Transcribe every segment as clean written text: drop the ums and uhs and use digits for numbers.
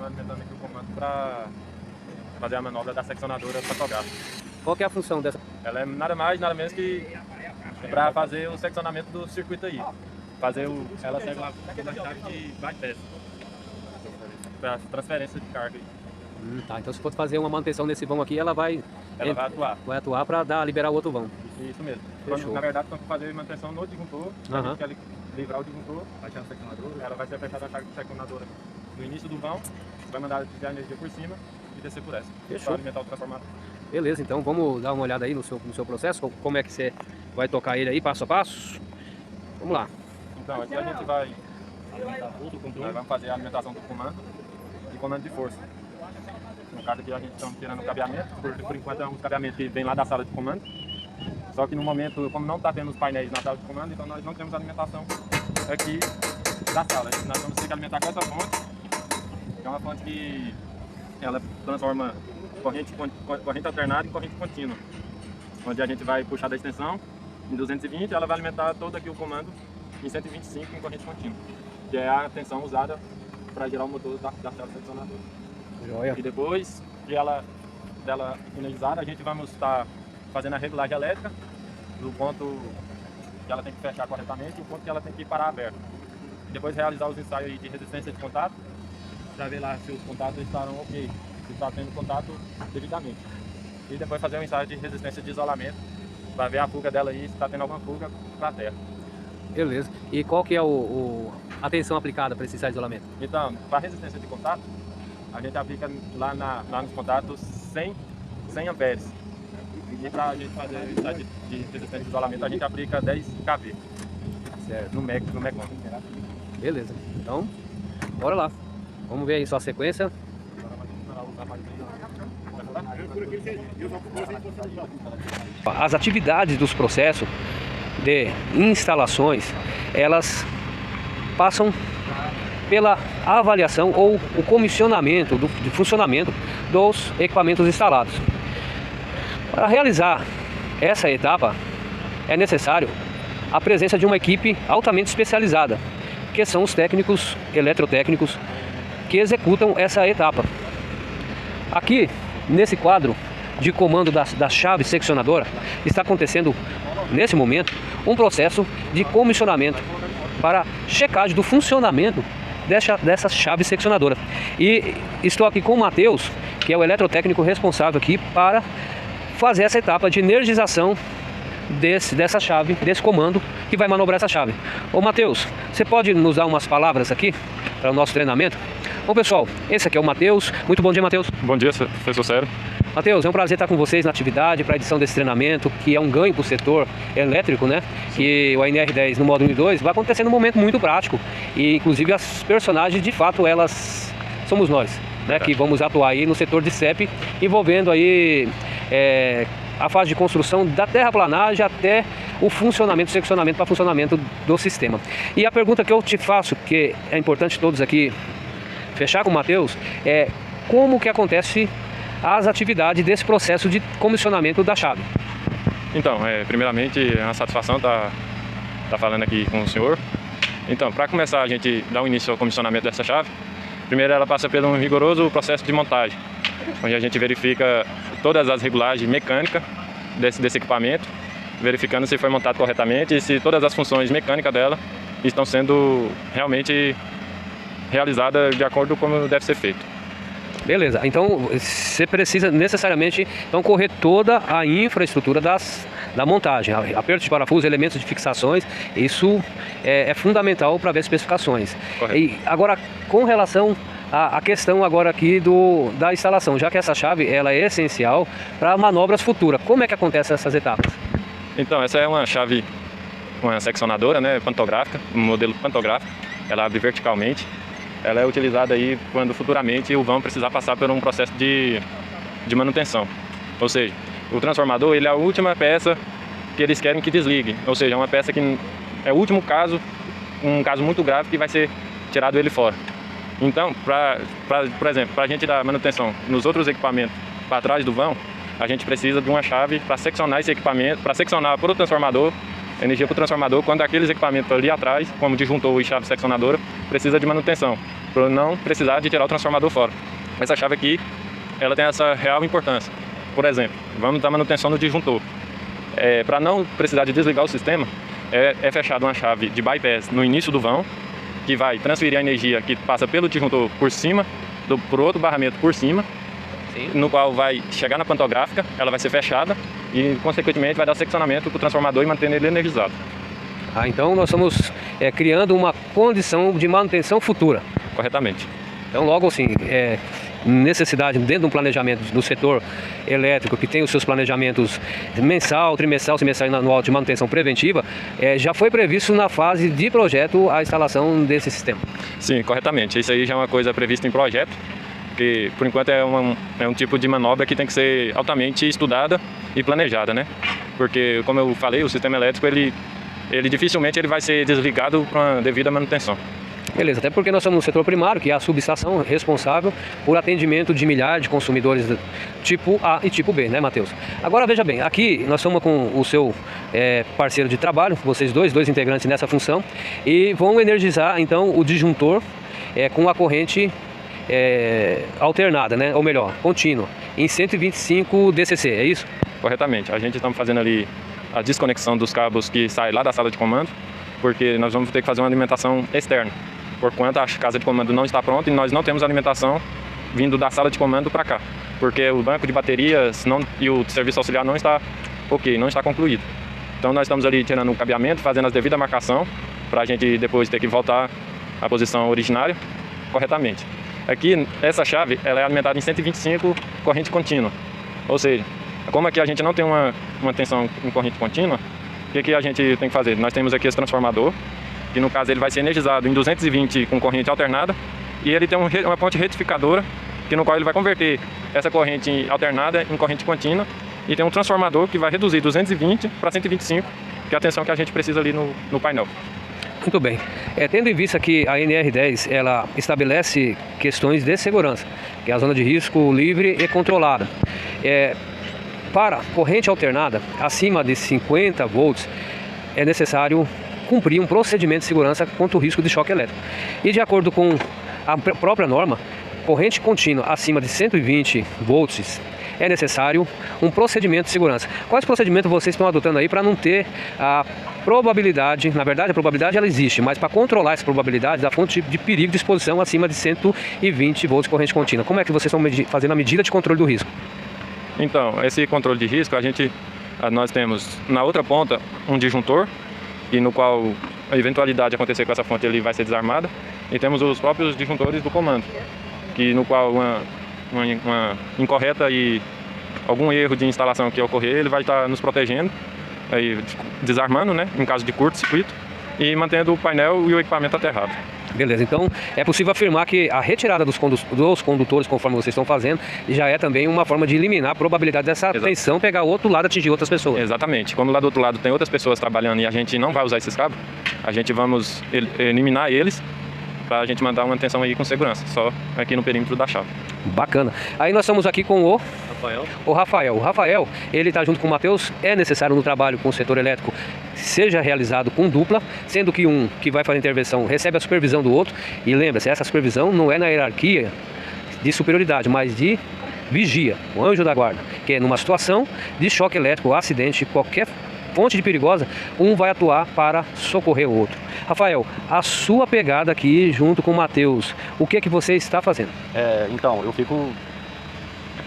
alimentando aqui o comando para fazer a manobra da seccionadora fotográfica. Qual que é a função dessa? Ela é nada mais, nada menos que para fazer o seccionamento do circuito aí. Ela serve lá como chave de bypass, para transferência de carga aí. Tá, então se for fazer uma manutenção nesse vão aqui, ela vai atuar. Vai atuar para liberar o outro vão. Isso mesmo. Fechou. Na verdade, estamos fazer manutenção no disjuntor. A gente quer livrar o disjuntor, baixar a seccionadora. Ela vai ser fechada a carga de seccionadora no início do vão, vai mandar a energia por cima e descer por essa. Fechou. Para alimentar o transformador. Beleza, então vamos dar uma olhada aí no seu processo, como é que você vai tocar ele aí, passo a passo. Vamos lá. Então, aqui a gente vai vamos fazer a alimentação do comando e comando de força. No caso aqui a gente está tirando o cabeamento, por enquanto é um cabeamento que vem lá da sala de comando. Só que no momento, como não está tendo os painéis na sala de comando, então nós não temos alimentação aqui da sala. Nós vamos ter que alimentar com essa fonte, que é uma fonte que ela transforma corrente alternada em corrente contínua. Onde a gente vai puxar da extensão em 220, ela vai alimentar todo aqui o comando em 125 em corrente contínua, que é a tensão usada para gerar o motor da chave seccionadora. Joia. E depois dela energizada, a gente vai estar fazendo a regulagem elétrica do ponto que ela tem que fechar corretamente e o ponto que ela tem que parar aberto. E depois realizar os ensaios de resistência de contato, para ver lá se os contatos estarão ok, se está tendo contato devidamente. E depois fazer um ensaio de resistência de isolamento, para ver a fuga dela aí, se está tendo alguma fuga para a terra. Beleza. E qual que é a tensão aplicada para esse ensaio de isolamento? Então, para resistência de contato, a gente aplica lá nos contatos 100 amperes. E para a gente fazer o ensaio de resistência de isolamento, a gente aplica 10 kV. Certo. No MEC. Beleza. Então, bora lá. Vamos ver aí só a sequência. As atividades dos processos de instalações, elas passam pela avaliação ou o comissionamento de funcionamento dos equipamentos instalados. Para realizar essa etapa, é necessário a presença de uma equipe altamente especializada, que são os técnicos eletrotécnicos que executam essa etapa. Aqui, nesse quadro de comando da chave seccionadora, está acontecendo, nesse momento, um processo de comissionamento para checagem do funcionamento dessa chave seccionadora. E estou aqui com o Matheus, que é o eletrotécnico responsável aqui para fazer essa etapa de energização dessa chave, desse comando que vai manobrar essa chave. Ô Matheus, você pode nos dar umas palavras aqui para o nosso treinamento? Bom pessoal, esse aqui é o Matheus. Muito bom dia, Matheus. Bom dia, professor Sério. Matheus, é um prazer estar com vocês na atividade para a edição desse treinamento, que é um ganho para o setor elétrico, né? Que o ANR10 no módulo 2 vai acontecer num momento muito prático. E inclusive as personagens, de fato, elas somos nós, né? Que vamos atuar aí no setor de CEP, envolvendo aí a fase de construção da terraplanagem até o funcionamento, seccionamento para funcionamento do sistema. E a pergunta que eu te faço, que é importante todos aqui fechar com o Matheus, é como que acontece as atividades desse processo de comissionamento da chave. Então, primeiramente é uma satisfação estar falando aqui com o senhor. Então, para começar a gente dar um início ao comissionamento dessa chave, primeiro ela passa por um rigoroso processo de montagem, onde a gente verifica todas as regulagens mecânicas desse equipamento, verificando se foi montado corretamente e se todas as funções mecânicas dela estão sendo realmente realizadas de acordo com como deve ser feito. Beleza, então você precisa necessariamente correr toda a infraestrutura da montagem, aperto de parafuso, elementos de fixações, isso é fundamental para ver as especificações. Correto. E agora, com relação à questão agora aqui da instalação, já que essa chave ela é essencial para manobras futuras, como é que acontecem essas etapas? Então, essa é uma chave, uma seccionadora, né, pantográfica, um modelo pantográfico, ela abre verticalmente. Ela é utilizada aí quando futuramente o vão precisar passar por um processo de manutenção. Ou seja, o transformador ele é a última peça que eles querem que desligue. Ou seja, é uma peça que é o último caso, um caso muito grave que vai ser tirado ele fora. Então, por exemplo, para a gente dar manutenção nos outros equipamentos para trás do vão, a gente precisa de uma chave para seccionar esse equipamento, para seccionar para o transformador energia para o transformador quando aqueles equipamentos ali atrás, como disjuntor e chave seccionadora, precisa de manutenção, para não precisar de tirar o transformador fora. Essa chave aqui, ela tem essa real importância. Por exemplo, vamos dar manutenção no disjuntor. Para não precisar de desligar o sistema, é fechada uma chave de bypass no início do vão, que vai transferir a energia que passa pelo disjuntor por cima, por outro barramento por cima, sim, no qual vai chegar na pantográfica, ela vai ser fechada e, consequentemente, vai dar seccionamento para o transformador e manter ele energizado. Então nós estamos criando uma condição de manutenção futura. Corretamente. Então logo assim, necessidade dentro de um planejamento do setor elétrico que tem os seus planejamentos mensal, trimestral, semestral e anual de manutenção preventiva, já foi previsto na fase de projeto a instalação desse sistema? Sim, corretamente. Isso aí já é uma coisa prevista em projeto, que por enquanto é um tipo de manobra que tem que ser altamente estudada e planejada, né? Porque, como eu falei, o sistema elétrico ele dificilmente ele vai ser desligado para uma devida manutenção. Beleza, até porque nós somos no setor primário, que é a subestação responsável por atendimento de milhares de consumidores tipo A e tipo B, né, Matheus? Agora veja bem, aqui nós estamos com o seu parceiro de trabalho, vocês dois integrantes nessa função, e vão energizar então o disjuntor com a corrente alternada, né? Ou melhor, contínua, em 125 DCC, é isso? Corretamente, a gente está fazendo ali a desconexão dos cabos que saem lá da sala de comando, porque nós vamos ter que fazer uma alimentação externa, porquanto a casa de comando não está pronta e nós não temos alimentação vindo da sala de comando para cá, porque o banco de baterias e o serviço auxiliar não está não está concluído. Então nós estamos ali tirando o cabeamento, fazendo a devida marcação, para a gente depois ter que voltar à posição originária corretamente. Aqui, essa chave ela é alimentada em 125 corrente contínua, ou seja, como aqui a gente não tem uma tensão em corrente contínua, o que a gente tem que fazer? Nós temos aqui esse transformador, que no caso ele vai ser energizado em 220 com corrente alternada, e ele tem uma ponte retificadora, no qual ele vai converter essa corrente alternada em corrente contínua, e tem um transformador que vai reduzir 220 para 125, que é a tensão que a gente precisa ali no painel. Muito bem. Tendo em vista que a NR10 ela estabelece questões de segurança, que é a zona de risco livre e controlada. Para corrente alternada acima de 50 volts é necessário cumprir um procedimento de segurança contra o risco de choque elétrico. E de acordo com a própria norma, corrente contínua acima de 120 volts é necessário um procedimento de segurança. Quais procedimentos vocês estão adotando aí para não ter a probabilidade, na verdade a probabilidade ela existe, mas para controlar essa probabilidade da fonte de perigo de exposição acima de 120 volts corrente contínua? Como é que vocês estão fazendo a medida de controle do risco? Então, esse controle de risco, nós temos na outra ponta um disjuntor, e no qual a eventualidade de acontecer com essa fonte ele vai ser desarmada, e temos os próprios disjuntores do comando, no qual uma incorreta e algum erro de instalação que ocorrer, ele vai estar nos protegendo, aí, desarmando, né, em caso de curto-circuito, e mantendo o painel e o equipamento aterrado. Beleza, então é possível afirmar que a retirada dos condutores, conforme vocês estão fazendo, já é também uma forma de eliminar a probabilidade dessa tensão pegar o outro lado e atingir outras pessoas. Exatamente. Como lá do outro lado tem outras pessoas trabalhando e a gente não vai usar esses cabos, a gente vamos eliminar eles para a gente mandar uma tensão aí com segurança, só aqui no perímetro da chave. Bacana. Aí nós estamos aqui com o Rafael. O Rafael, ele está junto com o Matheus. É necessário no trabalho com o setor elétrico seja realizado com dupla, sendo que um que vai fazer a intervenção recebe a supervisão do outro. E lembra-se, essa supervisão não é na hierarquia de superioridade, mas de vigia, o anjo da guarda, que é numa situação de choque elétrico, acidente, qualquer fonte de perigosa, um vai atuar para socorrer o outro. Rafael, a sua pegada aqui junto com o Matheus, o que é que você está fazendo? Então, eu fico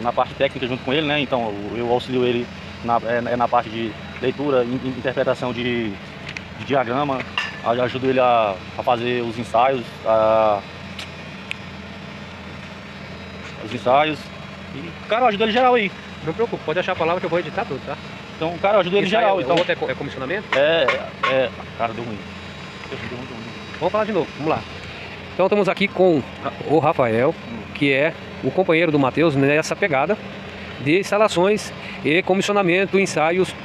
na parte técnica junto com ele, né? Então, eu auxilio ele na parte de leitura, interpretação de diagrama, ajudo ele a fazer os ensaios, e, cara, eu ajudo ele geral aí. Não preocupe, pode achar a palavra que eu vou editar tudo, tá? Então, cara, eu ajudo ele geral. Então, o outro é comissionamento? Cara, deu ruim. Vamos falar de novo, vamos lá. Então estamos aqui com o Rafael, que é o companheiro do Matheus nessa pegada de instalações e comissionamento, ensaios,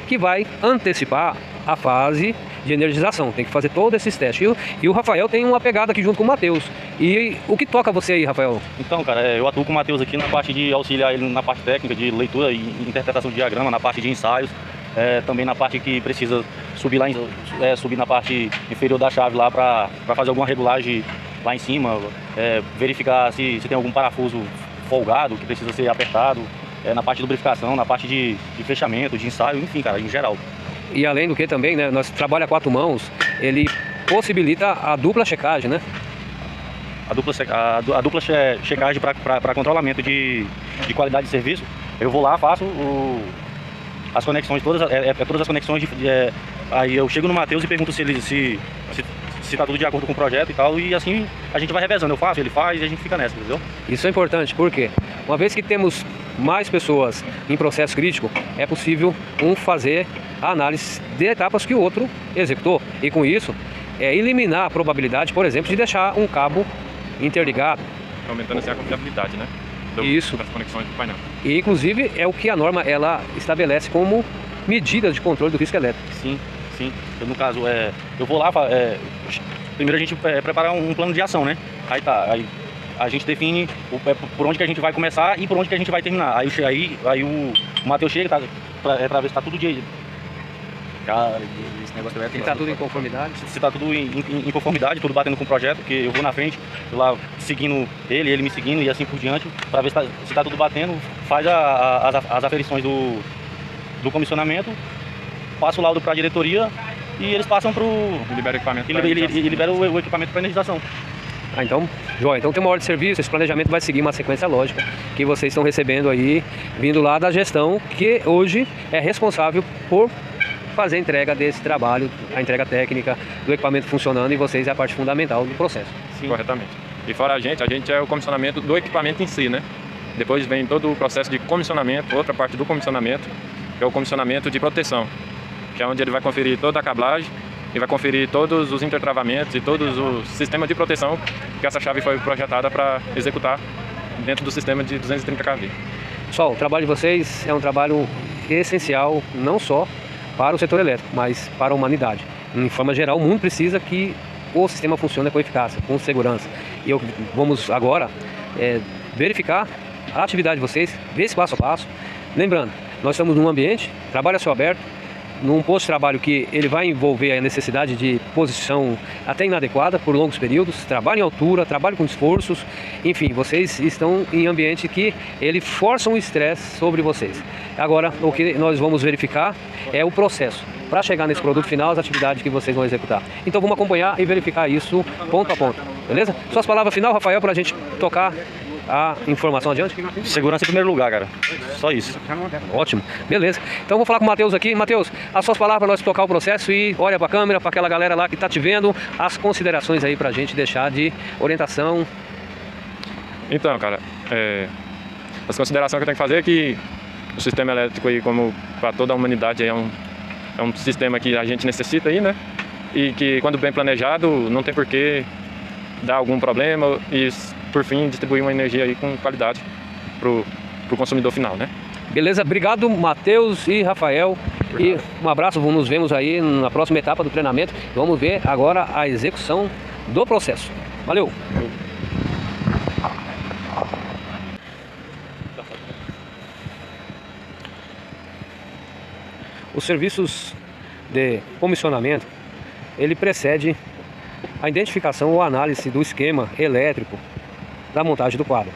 que vai antecipar a fase de energização. Tem que fazer todos esses testes. E o Rafael tem uma pegada aqui junto com o Matheus. E o que toca você aí, Rafael? Então, cara, eu atuo com o Matheus aqui na parte de auxiliar ele na parte técnica de leitura e interpretação de diagrama, na parte de ensaios, também na parte que precisa subir subir na parte inferior da chave lá para fazer alguma regulagem lá em cima, verificar se tem algum parafuso folgado que precisa ser apertado, na parte de lubrificação, na parte de fechamento, de ensaio, enfim, cara, em geral. E além do que também, né, nós trabalha a 4 mãos, ele possibilita a dupla checagem, né? A dupla checagem para controlamento de qualidade de serviço. Eu vou lá, faço as conexões, todas as conexões, aí eu chego no Matheus e pergunto se tá tudo de acordo com o projeto e tal, e assim a gente vai revezando, eu faço, ele faz e a gente fica nessa, entendeu? Isso é importante, porque uma vez que temos mais pessoas em processo crítico, é possível um fazer a análise de etapas que o outro executou, e com isso eliminar a probabilidade, por exemplo, de deixar um cabo interligado. Aumentando assim a confiabilidade, né? Isso. Das conexões do painel. E inclusive é o que a norma ela estabelece como medidas de controle do risco elétrico. Sim, sim. No caso, eu vou lá, primeiro a gente prepara um plano de ação, né? Aí a gente define por onde que a gente vai começar e por onde que a gente vai terminar. Aí o Matheus chega pra ver se tá tudo de... Cara, esse negócio Se tá tudo em conformidade? Se tá tudo em conformidade, tudo batendo com o projeto, porque eu vou na frente, eu lá seguindo ele me seguindo e assim por diante, para ver se tá tudo batendo, faz as aferições do comissionamento, passa o laudo para a diretoria e eles passam pro... Libera o equipamento. E libera o equipamento para energização. Então, joia. Então tem uma ordem de serviço, esse planejamento vai seguir uma sequência lógica que vocês estão recebendo aí, vindo lá da gestão, que hoje é responsável por fazer a entrega desse trabalho, a entrega técnica do equipamento funcionando, e vocês é a parte fundamental do processo. Sim. Corretamente. E fora a gente é o comissionamento do equipamento em si, né? Depois vem todo o processo de comissionamento, outra parte do comissionamento, que é o comissionamento de proteção, que é onde ele vai conferir toda a cablagem e vai conferir todos os intertravamentos e todos os sistemas de proteção que essa chave foi projetada para executar dentro do sistema de 230 kV. Pessoal, o trabalho de vocês é um trabalho essencial, não só para o setor elétrico, mas para a humanidade. Em forma geral, o mundo precisa que o sistema funcione com eficácia, com segurança. E vamos agora verificar a atividade de vocês, ver esse passo a passo. Lembrando, nós estamos num ambiente, trabalho a céu aberto, num posto de trabalho que ele vai envolver a necessidade de posição até inadequada por longos períodos, trabalho em altura, trabalho com esforços, enfim, vocês estão em ambiente que ele força um estresse sobre vocês. Agora, o que nós vamos verificar é o processo para chegar nesse produto final, as atividades que vocês vão executar. Então vamos acompanhar e verificar isso ponto a ponto, beleza? Suas palavras final, Rafael, para a gente tocar a informação adiante? Segurança em primeiro lugar, cara. Só isso. Ótimo, beleza. Então vou falar com o Matheus aqui. Matheus, as suas palavras para nós tocar o processo e olha para a câmera, para aquela galera lá que está te vendo, as considerações aí para a gente deixar de orientação. Então, cara, as considerações que eu tenho que fazer é que o sistema elétrico aí, como para toda a humanidade, é um sistema que a gente necessita aí, né? E que quando bem planejado, não tem por que dar algum problema e, por fim, distribuir uma energia aí com qualidade pro consumidor final, né? Beleza, obrigado Matheus e Rafael. E um abraço, nos vemos aí na próxima etapa do treinamento. Vamos ver agora a execução do processo. Valeu! Os serviços de comissionamento, ele precede a identificação ou análise do esquema elétrico da montagem do quadro.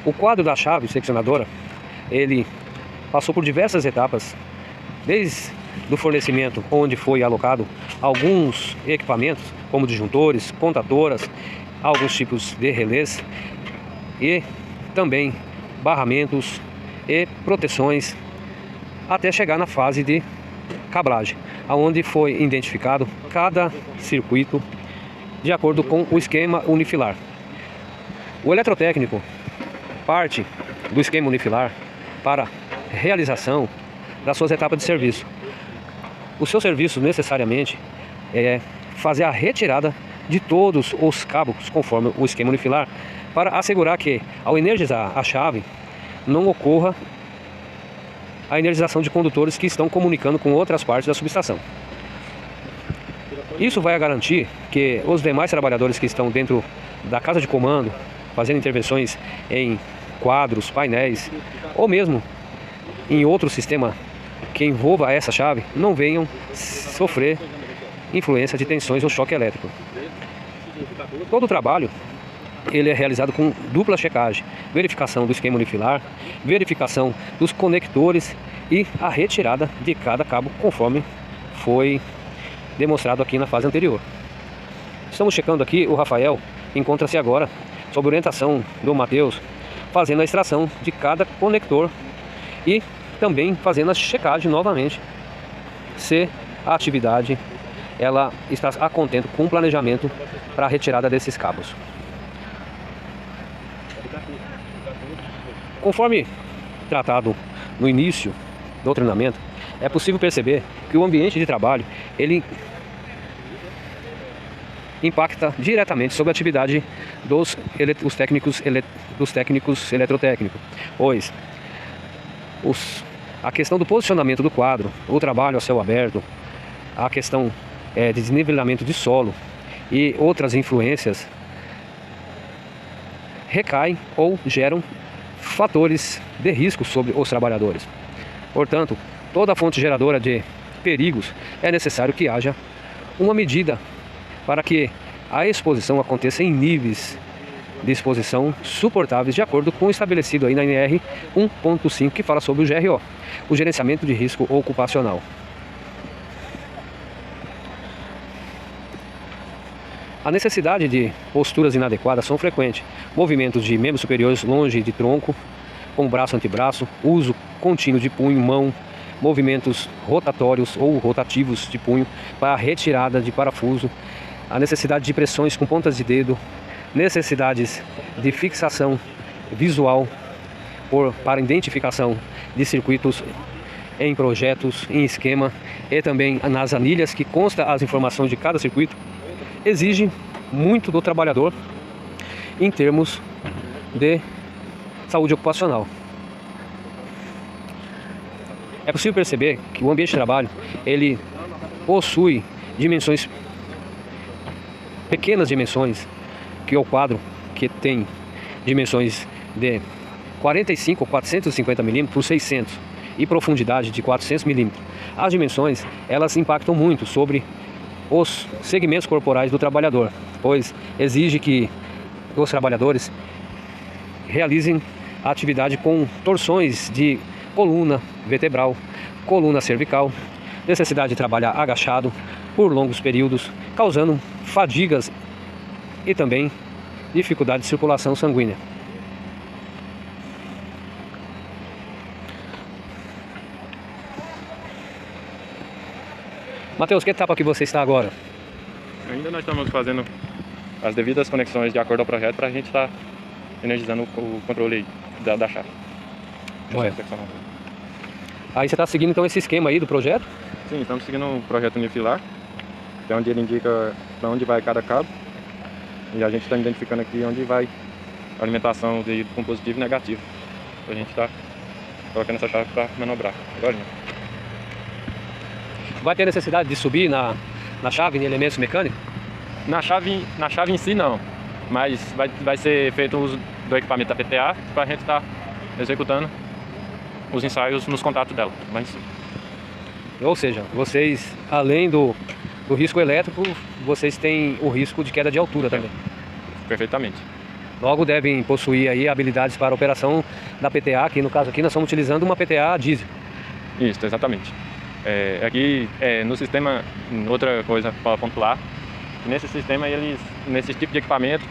O quadro da chave seccionadora, ele passou por diversas etapas, desde o fornecimento onde foi alocado alguns equipamentos, como disjuntores, contatoras, alguns tipos de relés e também barramentos e proteções, até chegar na fase de cablagem, onde foi identificado cada circuito de acordo com o esquema unifilar. O eletrotécnico parte do esquema unifilar para realização das suas etapas de serviço. O seu serviço necessariamente é fazer a retirada de todos os cabos conforme o esquema unifilar, para assegurar que, ao energizar a chave, não ocorra a energização de condutores que estão comunicando com outras partes da subestação. Isso vai garantir que os demais trabalhadores que estão dentro da casa de comando, fazendo intervenções em quadros, painéis, ou mesmo em outro sistema que envolva essa chave não venham sofrer influência de tensões ou choque elétrico. Todo o trabalho ele é realizado com dupla checagem, verificação do esquema unifilar, verificação dos conectores e a retirada de cada cabo, conforme foi demonstrado aqui na fase anterior. Estamos checando aqui, o Rafael encontra-se agora, sob orientação do Matheus, fazendo a extração de cada conector e também fazendo a checagem novamente se a atividade ela está a contento com o planejamento para a retirada desses cabos. Conforme tratado no início do treinamento, é possível perceber que o ambiente de trabalho ele impacta diretamente sobre a atividade dos técnicos eletrotécnicos, pois a questão do posicionamento do quadro, o trabalho a céu aberto, a questão de desnivelamento de solo e outras influências recaem ou geram fatores de risco sobre os trabalhadores. Portanto, toda fonte geradora de perigos é necessário que haja uma medida para que a exposição aconteça em níveis de exposição suportáveis, de acordo com o estabelecido aí na NR 1.5, que fala sobre o GRO, o gerenciamento de risco ocupacional. A necessidade de posturas inadequadas são frequentes. Movimentos de membros superiores longe de tronco, com braço antebraço, uso contínuo de punho, mão, movimentos rotatórios ou rotativos de punho para a retirada de parafuso, a necessidade de pressões com pontas de dedo, necessidades de fixação visual para identificação de circuitos em projetos, em esquema e também nas anilhas que consta as informações de cada circuito, exige muito do trabalhador em termos de saúde ocupacional. É possível perceber que o ambiente de trabalho ele possui dimensões, pequenas dimensões, que é o quadro que tem dimensões de 45 ou 450 mm por 600 e profundidade de 400 mm. As dimensões elas impactam muito sobre os segmentos corporais do trabalhador, pois exige que os trabalhadores realizem a atividade com torções de coluna vertebral, coluna cervical, necessidade de trabalhar agachado por longos períodos, causando fadigas e também dificuldade de circulação sanguínea. Matheus, que etapa que você está agora? Ainda nós estamos fazendo as devidas conexões de acordo ao projeto para a gente estar energizando o controle da chave. Aí você está seguindo então esse esquema aí do projeto? Sim, estamos seguindo o projeto unifilar, que é onde ele indica para onde vai cada cabo. E a gente está identificando aqui onde vai a alimentação com positivo e negativo. A gente está colocando essa chave para manobrar. Agora. Vai ter necessidade de subir na chave, em elementos mecânicos? Na chave em si não, mas vai ser feito o uso do equipamento da PTA para a gente estar executando os ensaios nos contatos dela. Mas... Ou seja, vocês, além do risco elétrico, vocês têm o risco de queda de altura também. Perfeitamente. Logo devem possuir aí habilidades para a operação da PTA, que no caso aqui nós estamos utilizando uma PTA diesel. Isso, exatamente. Aqui no sistema, outra coisa para pontuar, nesse sistema, nesse tipo de equipamento,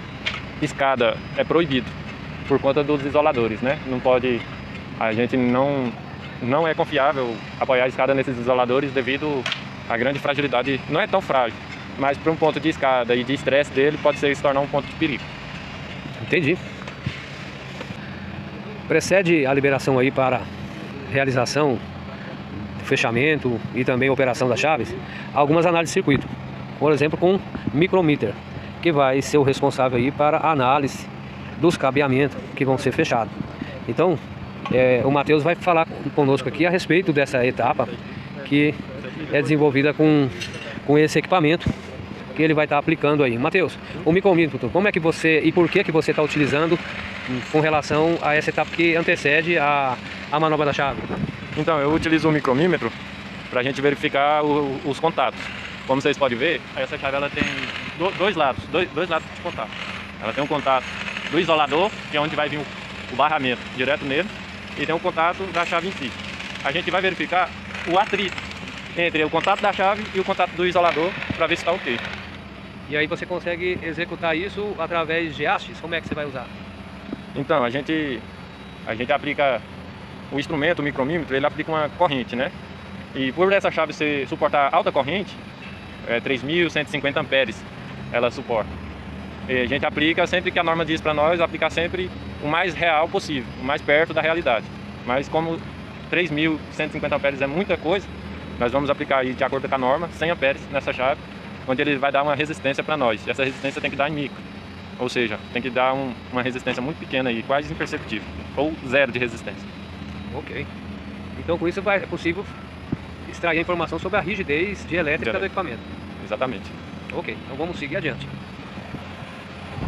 escada é proibido por conta dos isoladores, né? Não pode, a gente não é confiável apoiar a escada nesses isoladores devido à grande fragilidade. Não é tão frágil, mas para um ponto de escada e de estresse dele pode se tornar um ponto de perigo. Entendi. Precede a liberação aí para realização, fechamento e também operação das chaves, algumas análises de circuito, por exemplo com micrometer, que vai ser o responsável aí para a análise dos cabeamentos que vão ser fechados. Então o Matheus vai falar conosco aqui a respeito dessa etapa que é desenvolvida com esse equipamento que ele vai estar aplicando aí. Matheus, o micrometer, como é que você e por que você está utilizando com relação a essa etapa que antecede a manobra da chave? Então, eu utilizo o micromímetro para a gente verificar os contatos. Como vocês podem ver, essa chave ela tem dois lados de contato. Ela tem um contato do isolador, que é onde vai vir o barramento direto nele, e tem um contato da chave em si. A gente vai verificar o atrito entre o contato da chave e o contato do isolador para ver se está ok. E aí você consegue executar isso através de hastes? Como é que você vai usar? Então, a gente aplica o instrumento, o micromímetro, ele aplica uma corrente, né? E por essa chave suportar alta corrente, 3.150 amperes ela suporta. E a gente aplica sempre que a norma diz para nós, aplicar sempre o mais real possível, o mais perto da realidade. Mas como 3.150 amperes é muita coisa, nós vamos aplicar aí de acordo com a norma 100 amperes nessa chave, onde ele vai dar uma resistência para nós. E essa resistência tem que dar em micro, ou seja, tem que dar uma resistência muito pequena aí, quase imperceptível, ou zero de resistência. Ok. Então com isso é possível extrair a informação sobre a rigidez de elétrica do equipamento. Exatamente. Ok, então vamos seguir adiante.